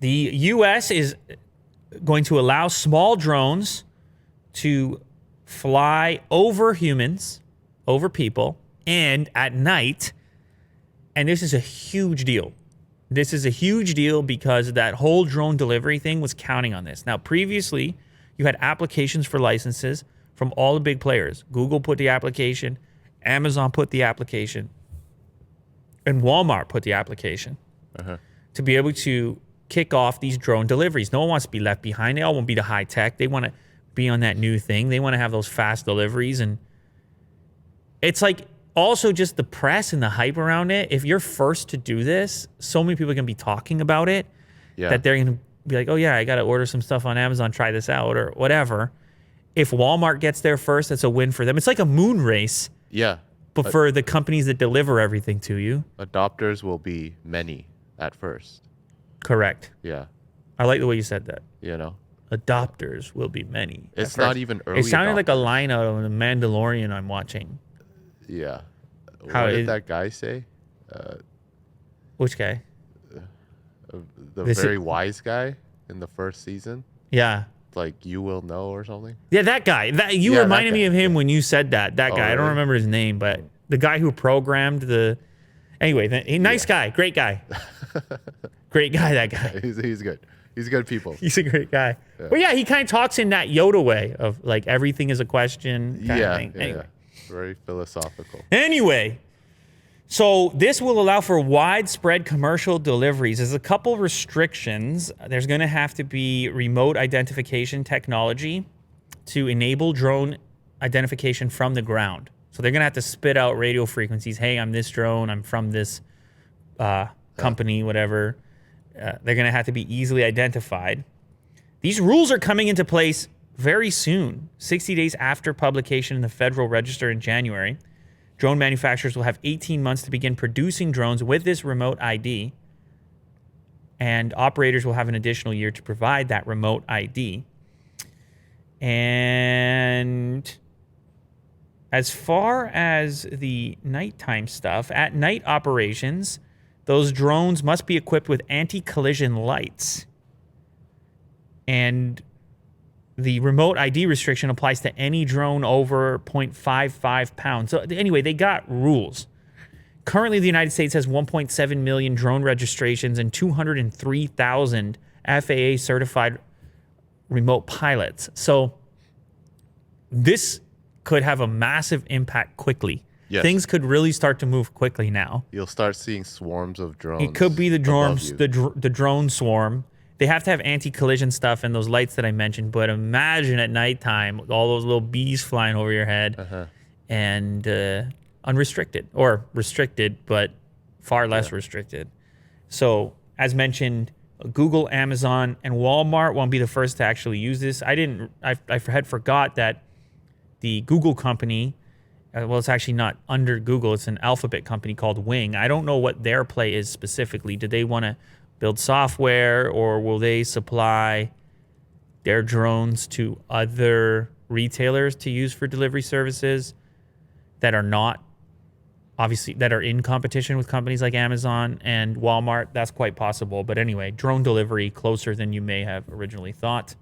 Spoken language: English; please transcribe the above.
The U.S. is going to allow small drones to fly over humans, over people, and at night. And this is a huge deal. This is a huge deal because that whole drone delivery thing was counting on this. Now, previously, you had applications for licenses from all the big players. Google put the application, Amazon put the application, and Walmart put the application to be able to kick off these drone deliveries. No one wants to be left behind. They all want to be the high tech. They want to be on that new thing. They want to have those fast deliveries. And it's like also just the press and the hype around it. If you're first to do this, so many people are going to be talking about it that they're going to be like, oh yeah, I got to order some stuff on Amazon, try this out or whatever. If Walmart gets there first, that's a win for them. It's like a moon race. Yeah. But for the companies that deliver everything to you. Adopters will be many at first. Correct. Yeah. I like the way you said that. You know? Adopters will be many. It's not even early. It sounded adopters. like a line out of The Mandalorian I'm watching. Yeah. How what did that guy say? Which guy? The very wise guy in the first season? Yeah. Like, you will know or something? Yeah, that guy. You reminded me of him when you said that. That guy. Really? I don't remember his name, but the guy who programmed the... Anyway, nice guy. Great guy. Great guy, that guy. He's good. He's good people. He's a great guy. Yeah. Well, yeah, he kind of talks in that Yoda way of like everything is a question kind of thing. Anyway. Very philosophical. Anyway, so this will allow for widespread commercial deliveries. There's a couple restrictions. There's going to have to be remote identification technology to enable drone identification from the ground. So they're going to have to spit out radio frequencies. Hey, I'm this drone. I'm from this company, whatever. They're going to have to be easily identified. These rules are coming into place very soon, 60 days after publication in the Federal Register in January. Drone manufacturers will have 18 months to begin producing drones with this remote ID, and operators will have an additional year to provide that remote ID. And as far as the nighttime stuff, at night operations, those drones must be equipped with anti-collision lights. And the remote ID restriction applies to any drone over 0.55 pounds. So anyway, they got rules. Currently, the United States has 1.7 million drone registrations and 203,000 FAA-certified remote pilots. So this could have a massive impact quickly. Yes. Things could really start to move quickly now. You'll start seeing swarms of drones. It could be the drones, the drone swarm. They have to have anti-collision stuff and those lights that I mentioned. But imagine at nighttime, all those little bees flying over your head and unrestricted or restricted, but far less restricted. So as mentioned, Google, Amazon, and Walmart won't be the first to actually use this. I had forgot that the Google company, well, it's actually not under Google. It's an Alphabet company called Wing. I don't know what their play is specifically. Do they want to build software, or will they supply their drones to other retailers to use for delivery services that are not, obviously, that are in competition with companies like Amazon and Walmart? That's quite possible. But anyway, drone delivery closer than you may have originally thought.